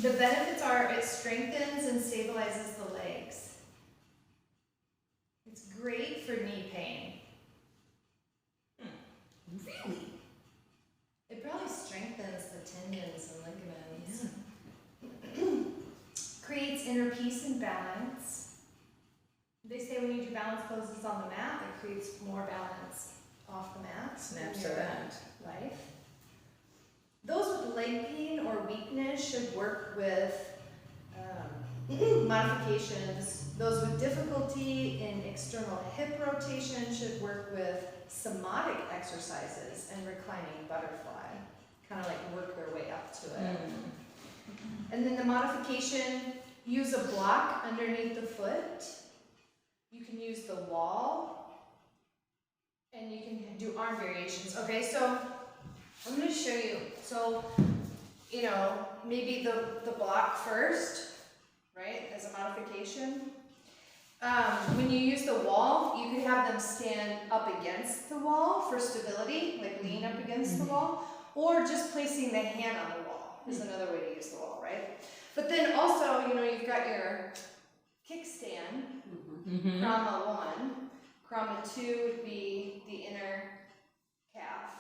The benefits are it strengthens and stabilizes the legs. It's great for knee pain. Really? It probably strengthens the tendons and ligaments. Creates inner peace and balance. They say when you do balance poses on the mat, it creates more balance off the mat. Snaps in to your that. life. Those with leg pain or weakness should work with modifications. Those with difficulty in external hip rotation should work with somatic exercises and reclining butterfly. Kind of like work their way up to it. And then the modification, use a block underneath the foot. You can use the wall. And you can do arm variations. Okay, so I'm going to show you. So, you know, maybe the block first, right, as a modification. When you use the wall, you could have them stand up against the wall for stability, like lean up against the wall, or just placing the hand on the wall is another way to use the wall, right? But then also, you know, you've got your kickstand, Krama 1. Krama 2 would be the inner calf.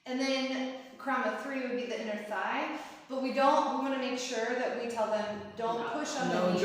And then Krama 3 would be the inner thigh. But we want to make sure that we tell them don't push on the knees.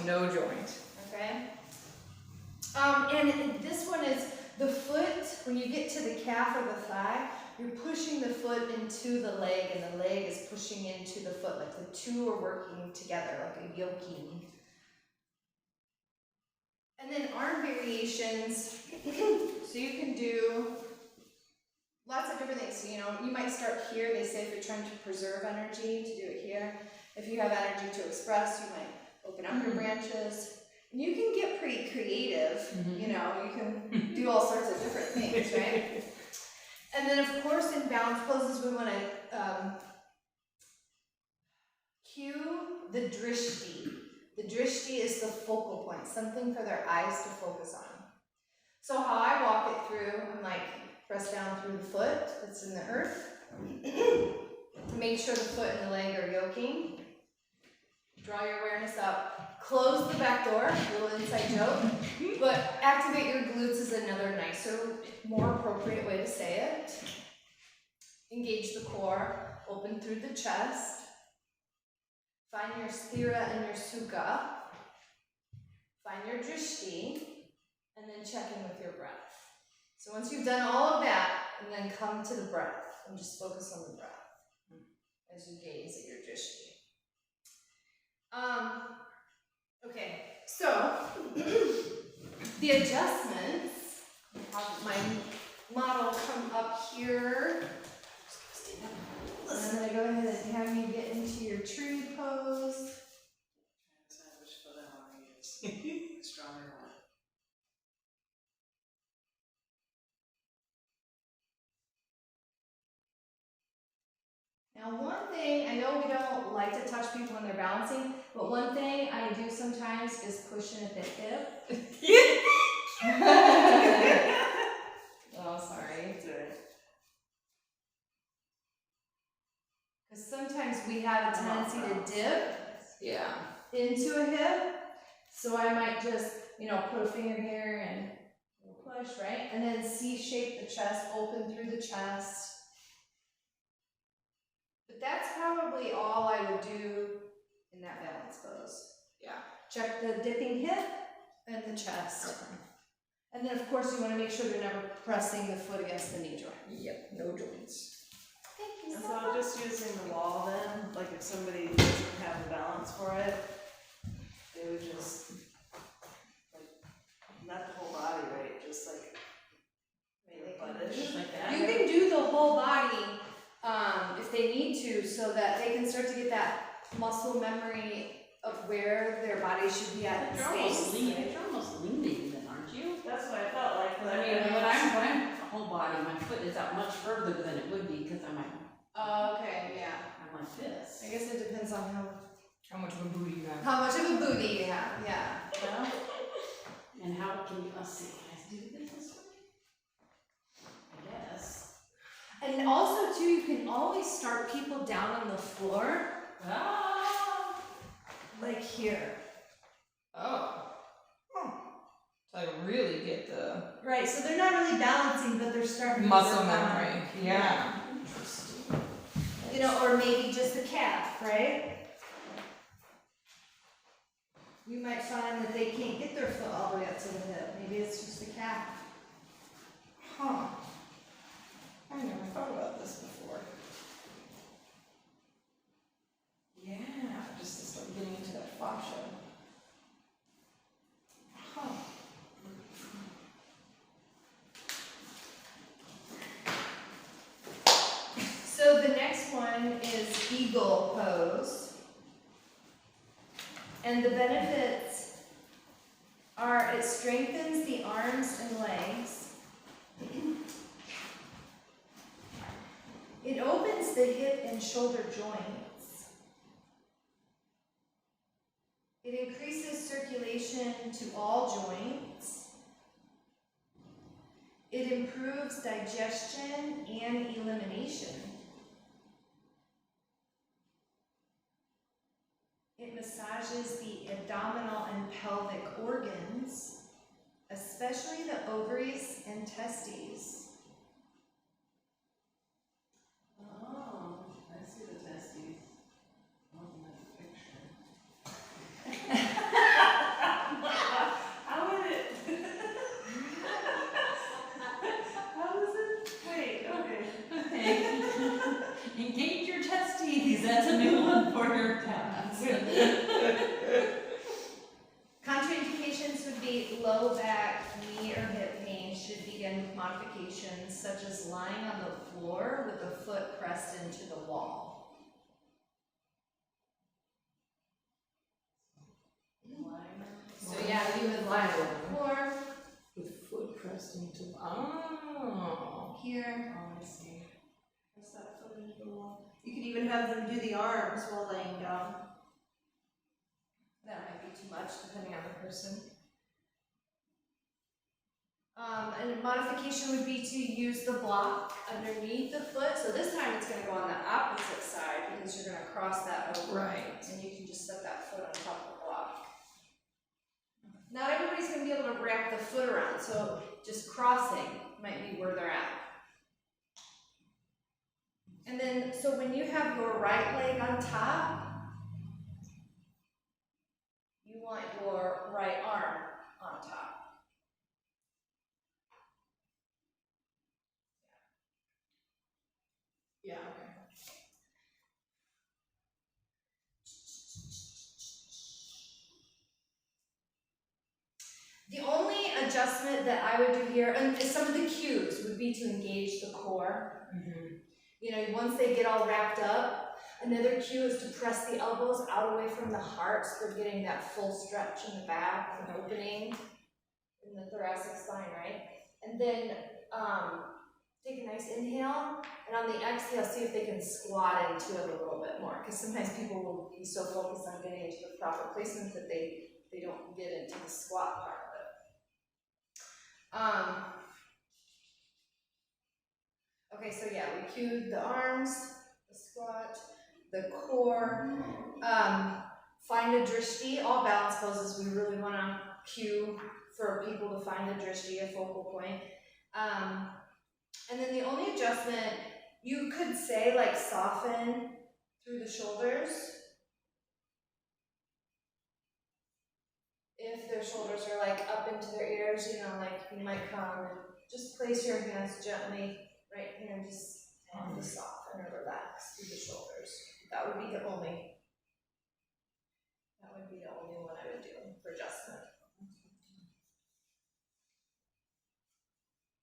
No joint. Okay? And this one is the foot, when you get to the calf or the thigh, you're pushing the foot into the leg and the leg is pushing into the foot. Like the two are working together, like a yoking. And then arm variations, so you can do lots of different things. So, you know, you might start here. They say if you're trying to preserve energy, to do it here. If you have energy to express, you might open up your branches. And you can get pretty creative, you know, you can do all sorts of different things, right? And then, of course, in balance poses, we want to cue the drishti. The drishti is the focal point, something for their eyes to focus on. So how I walk it through, I'm like, press down through the foot that's in the earth. Make sure the foot and the leg are yoking. Draw your awareness up. Close the back door, a little inside joke. But activate your glutes is another nicer, more appropriate way to say it. Engage the core, open through the chest. Find your sthira and your sukha. Find your drishti, and then check in with your breath. So once you've done all of that, and then come to the breath, and just focus on the breath as you gaze at your drishti. Okay, so the adjustments, have my model come up here. I'm going to go ahead and have you get into your tree pose. Decide which foot I want to use. Stronger one. Now one thing, I know we don't like to touch people when they're balancing, but one thing I do sometimes is pushing at the hip. Oh, sorry. Because sometimes we have a tendency to dip into a hip. So I might just, you know, put a finger here and push, right? And then C-shape the chest, open through the chest. But that's probably all I would do in that balance pose. Yeah. Check the dipping hip and the chest. Okay. And then of course you want to make sure they're never pressing the foot against the knee joint. Yep, no joints. Thank you And so so much. just using the wall then, like if somebody doesn't have the balance for it, they would just, like, not the whole body, right? Just like, maybe butt-ish. Just like that. You can do the whole body if they need to, so that they can start to get that muscle memory of where their body should be at in You're almost space. leaning, you're almost leaning then, aren't you? That's what I felt like. I mean, when I'm whole body, my foot is out much further than it would be because I'm Okay, yeah. like this. I guess it depends on How much of a booty you have? how much of a booty you have, yeah. Well, and how can you, let's see, can I do this way? I guess. And also too, you can always start people down on the floor. Ah! like here. Oh. Huh. So I really get the Right, so they're not really balancing, but they're starting to muscle work on- memory. Yeah. Interesting. You know, or maybe just the calf, right? You might find that they can't get their foot all the way up to the hip. Maybe it's just the calf. Huh. I never thought about this before. Yeah, just to start getting into that fascia. Huh. So the next one is eagle pose. And the benefits are it strengthens the arms and legs. It opens the hip and shoulder joints. It increases circulation to all joints. It improves digestion and elimination. It massages the abdominal and pelvic organs, especially the ovaries and testes. Oh, I see the testes. Oh, that's a picture. How would it? How is it? Wait, okay. Engage your testes, that's a new one for your cats. Contraindications would be low back, knee, or hip pain should begin with modifications such as lying on the floor with the foot pressed into the wall. So yeah, you would lie on the floor, With foot pressed into. Oh. here, Oh, I see. press that foot into the wall. You could even have them do the arms while laying down. That might be too much depending on the person. And a modification would be to use the block underneath the foot. So this time it's gonna go on the opposite side because you're gonna cross that over. Right. And you can just set that foot on top of the block. Not everybody's gonna be able to wrap the foot around, so just crossing might be where they're at. And then, so when you have your right leg on top, you want your right arm on top. Yeah, okay. The only adjustment that I would do here, and some of the cues would be to engage the core. Mm-hmm. You know, once they get all wrapped up, another cue is to press the elbows out away from the heart so they're getting that full stretch in the back and opening in the thoracic spine, right? And then take a nice inhale, and on the exhale, see if they can squat into it a little bit more, because sometimes people will be so focused on getting into the proper placement that they don't get into the squat part of it. Okay, so yeah, we cued the arms, the squat, the core. Find a drishti. All balance poses we really want to cue for people to find a drishti, a focal point. And then the only adjustment, you could say like soften through the shoulders. If their shoulders are like up into their ears, you know, like you might come and just place your hands gently right here and just soften or relax through the shoulders. That would be the only one I would do for adjustment.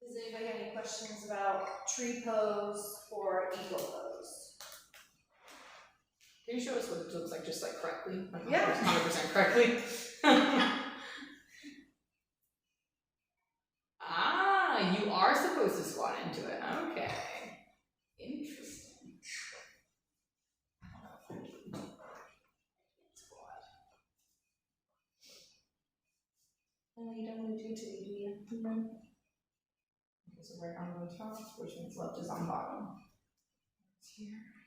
Does anybody have any questions about tree pose or eagle pose? Can you show us what it looks like, just like correctly? Like Yeah. 100% correctly. Ah, you are supposed to squat into it. Okay. Interesting. Squat. Oh, you don't want to do it till you do it. Okay, so right arm on top, which means left is on bottom. It's here.